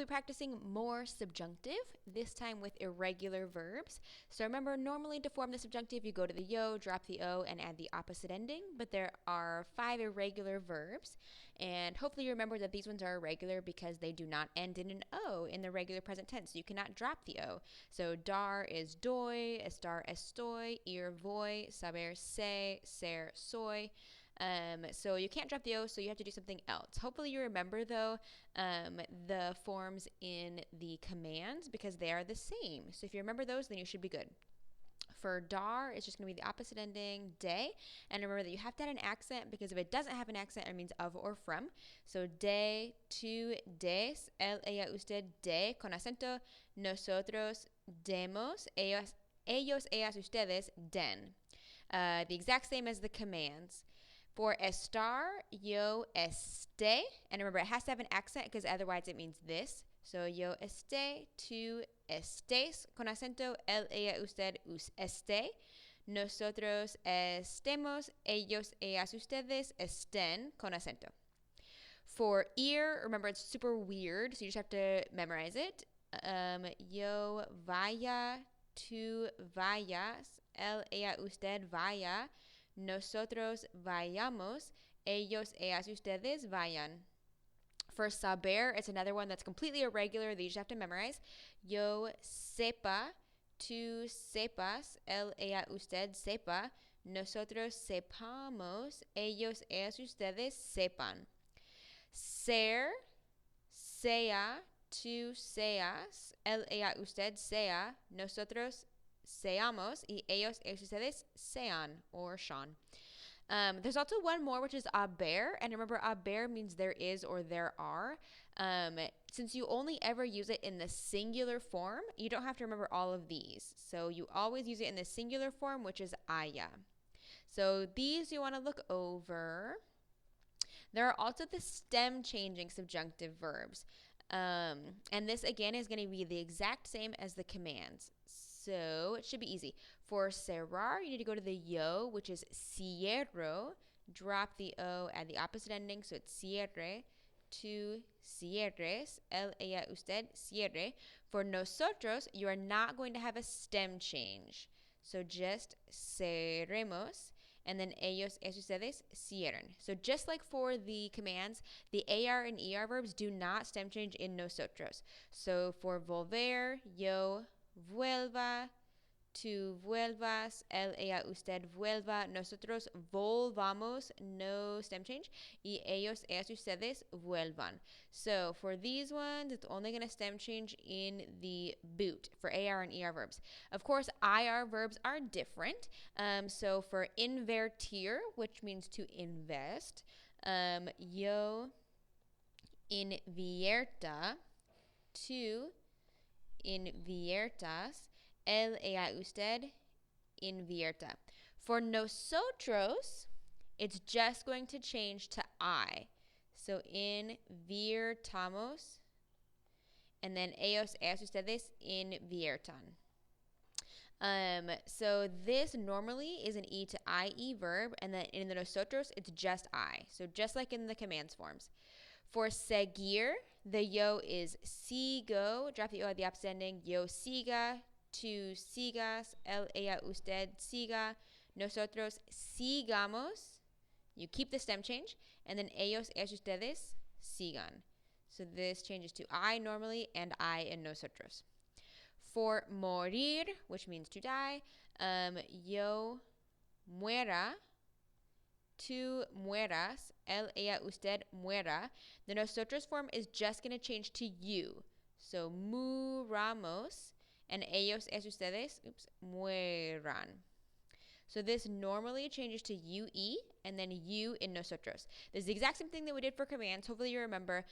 be practicing more subjunctive, this time with irregular verbs. So remember, normally to form the subjunctive, you go to the yo, drop the o, and add the opposite ending, but there are 5 irregular verbs, and hopefully you remember that these ones are irregular because they do not end in an o in the regular present tense. So you cannot drop the o. So dar is doy, estar estoy, ir voy, saber sé, ser soy. So you can't drop the O, so you have to do something else. Hopefully you remember, though, the forms in the commands because they are the same. So if you remember those, then you should be good. For dar, it's just going to be the opposite ending, de. And remember that you have to add an accent because if it doesn't have an accent, it means of or from. So de, tu, des, él, ella, usted, de, con acento, nosotros, demos, ellos, ellas, ustedes, den. The exact same as the commands. For estar, yo esté. And remember, it has to have an accent because otherwise it means this. So yo esté, tú estés, con acento, él, ella, usted, esté. Nosotros estemos, ellos, ellas, ustedes, estén, con acento. For ir, remember it's super weird, so you just have to memorize it. Yo vaya, tú vayas, él, ella, usted vaya. Nosotros vayamos, ellos, ellas, ustedes vayan. For saber, it's another one that's completely irregular that you just have to memorize. Yo sepa, tú sepas, él, ella, usted sepa. Nosotros sepamos, ellos, ellas, ustedes sepan. Ser, sea, tú seas, él, ella, usted sea. Nosotros seamos y ellos, ustedes sean or Sean. There's also one more, which is haber, and remember, haber means there is or there are. Since you only ever use it in the singular form, you don't have to remember all of these. So you always use it in the singular form, which is haya. So these you want to look over. There are also the stem changing subjunctive verbs. And this again is going to be the exact same as the commands. So it should be easy. For cerrar, you need to go to the yo, which is cierro. Drop the o, add the opposite ending, so it's cierre. To cierres, él, ella, usted, cierre. For nosotros, you are not going to have a stem change. So just cerremos, and then ellos, ellas, ustedes, cierren. So just like for the commands, the AR and ER verbs do not stem change in nosotros. So for volver, yo vuelva, tú vuelvas, él, ella, usted vuelva, nosotros volvamos, no stem change, y ellos, ellas, ustedes vuelvan. So for these ones, it's only going to stem change in the boot for AR and ER verbs. Of course, IR verbs are different. So for invertir, which means to invest, yo invierta, tú inviertas, él, ella, usted invierta. For nosotros, it's just going to change to I. So invirtamos, and then ellos, ellas, ustedes inviertan. So this normally is an E to IE verb, and then in the nosotros, it's just I. So just like in the commands forms. For seguir, the yo is sigo. Drop the o at the opposite ending. Yo siga, tú sigas, él, ella, usted siga. Nosotros sigamos. You keep the stem change. And then ellos, ellas, ustedes sigan. So this changes to I normally and I in nosotros. For morir, which means to die, yo muera, tú mueras, él, ella, usted muera. The nosotros form is just going to change to you. So muramos, and ellos, ellas, ustedes, mueran. So this normally changes to UE and then you in nosotros. This is the exact same thing that we did for commands. Hopefully you remember.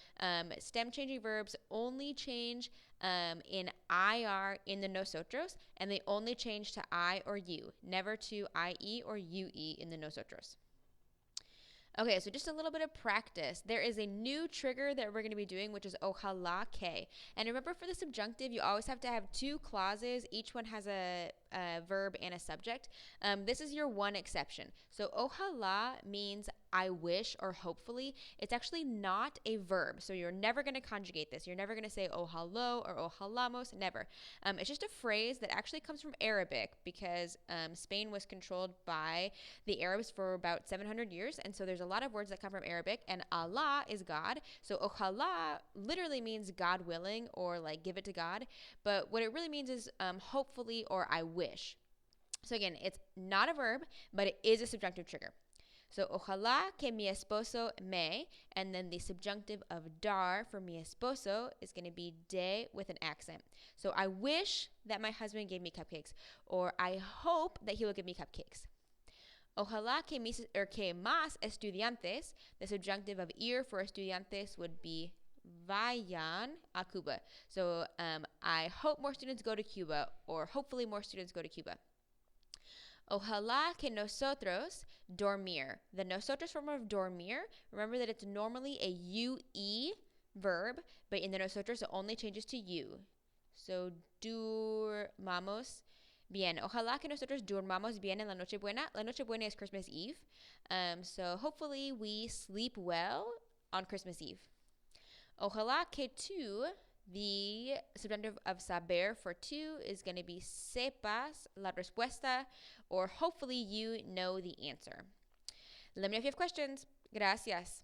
Stem changing verbs only change in IR in the nosotros, and they only change to I or you, never to IE or UE in the nosotros. Okay, so just a little bit of practice. There is a new trigger that we're going to be doing, which is ojalá que. And remember, for the subjunctive, you always have to have 2 clauses. Each one has a a verb and a subject. This is your one exception. So ojalá means I wish or hopefully. It's actually not a verb. So you're never going to conjugate this. You're never going to say ojalá or ojalamos, never. It's just a phrase that actually comes from Arabic because Spain was controlled by the Arabs for about 700 years. And so there's a lot of words that come from Arabic, and Allah is God. So ojalá literally means God willing or like give it to God. But what it really means is hopefully or I wish. So again, it's not a verb, but it is a subjunctive trigger. So, ojalá que mi esposo me, and then the subjunctive of dar for mi esposo is going to be de with an accent. So, I wish that my husband gave me cupcakes, or I hope that he will give me cupcakes. Ojalá que más estudiantes, the subjunctive of ir for estudiantes would be vayan a Cuba. So, I hope more students go to Cuba, or hopefully more students go to Cuba. Ojalá que nosotros dormir. The nosotros form of dormir, remember that it's normally a UE verb, but in the nosotros it only changes to you. So durmamos bien. Ojalá que nosotros durmamos bien en la Nochebuena. La Nochebuena is Christmas Eve. So hopefully we sleep well on Christmas Eve. Ojalá que tú, the subjunctive of saber for tú is going to be sepas la respuesta, or hopefully you know the answer. Let me know if you have questions. Gracias.